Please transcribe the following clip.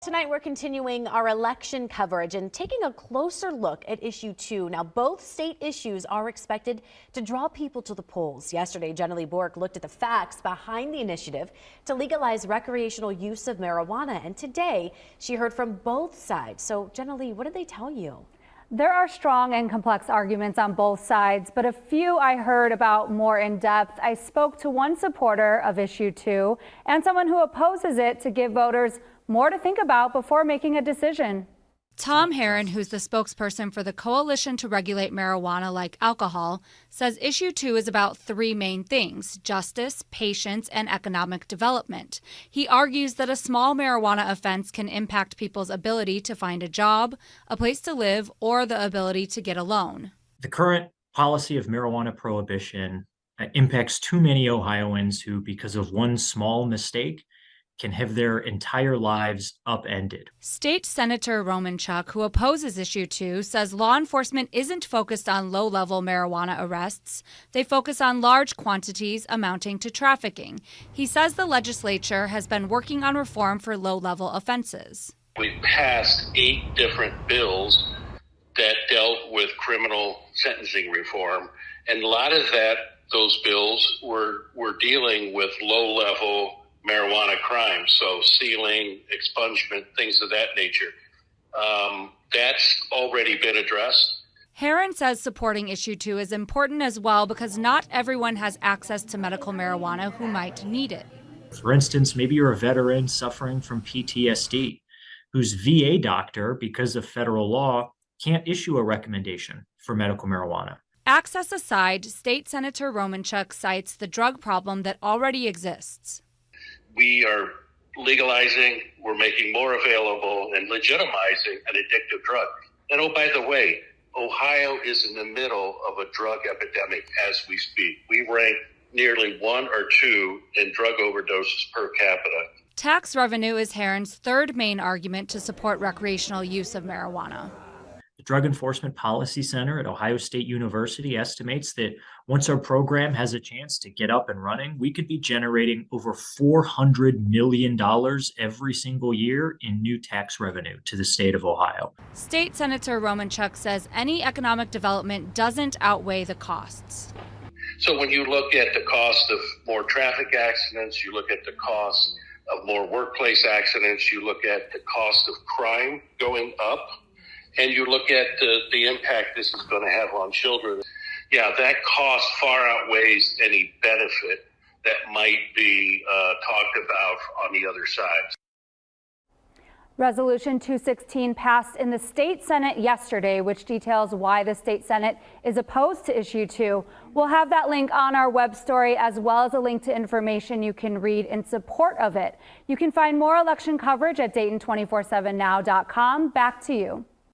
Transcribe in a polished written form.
Tonight, we're continuing our election coverage and taking a closer look at issue 2. Now, both state issues are expected to draw people to the polls. Yesterday, Jenna Lee Bork looked at the facts behind the initiative to legalize recreational use of marijuana. And today, she heard from both sides. So, Jenna Lee, what did they tell you? There are strong and complex arguments on both sides, but a few I heard about more in depth. I spoke to one supporter of issue 2 and someone who opposes it to give voters more to think about before making a decision. Tom Herron, who's the spokesperson for the Coalition to Regulate Marijuana Like Alcohol, says issue 2 is about 3 main things: justice, patience, and economic development. He argues that a small marijuana offense can impact people's ability to find a job, a place to live, or the ability to get a loan. The current policy of marijuana prohibition impacts too many Ohioans who, because of one small mistake, can have their entire lives upended. State Senator Romanchuk, who opposes issue 2, says law enforcement isn't focused on low-level marijuana arrests. They focus on large quantities amounting to trafficking. He says the legislature has been working on reform for low-level offenses. We passed 8 different bills that dealt with criminal sentencing reform, and a lot of those bills were dealing with low-level marijuana crimes, so sealing, expungement, things of that nature. That's already been addressed. Herron says supporting issue 2 is important as well because not everyone has access to medical marijuana who might need it. For instance, maybe you're a veteran suffering from PTSD whose VA doctor, because of federal law, can't issue a recommendation for medical marijuana. Access aside, State Senator Romanchuk cites the drug problem that already exists. We are legalizing, we're making more available and legitimizing an addictive drug. And oh, by the way, Ohio is in the middle of a drug epidemic as we speak. We rank nearly 1 or 2 in drug overdoses per capita. Tax revenue is Herron's third main argument to support recreational use of marijuana. The Drug Enforcement Policy Center at Ohio State University estimates that once our program has a chance to get up and running, we could be generating over $400 million every single year in new tax revenue to the state of Ohio. State Senator Romanchuk says any economic development doesn't outweigh the costs. So when you look at the cost of more traffic accidents, you look at the cost of more workplace accidents, you look at the cost of crime going up, and you look at the impact this is going to have on children, yeah, that cost far outweighs any benefit that might be talked about on the other side. Resolution 216 passed in the state Senate yesterday, which details why the state Senate is opposed to issue 2. We'll have that link on our web story, as well as a link to information you can read in support of it. You can find more election coverage at Dayton247now.com. Back to you.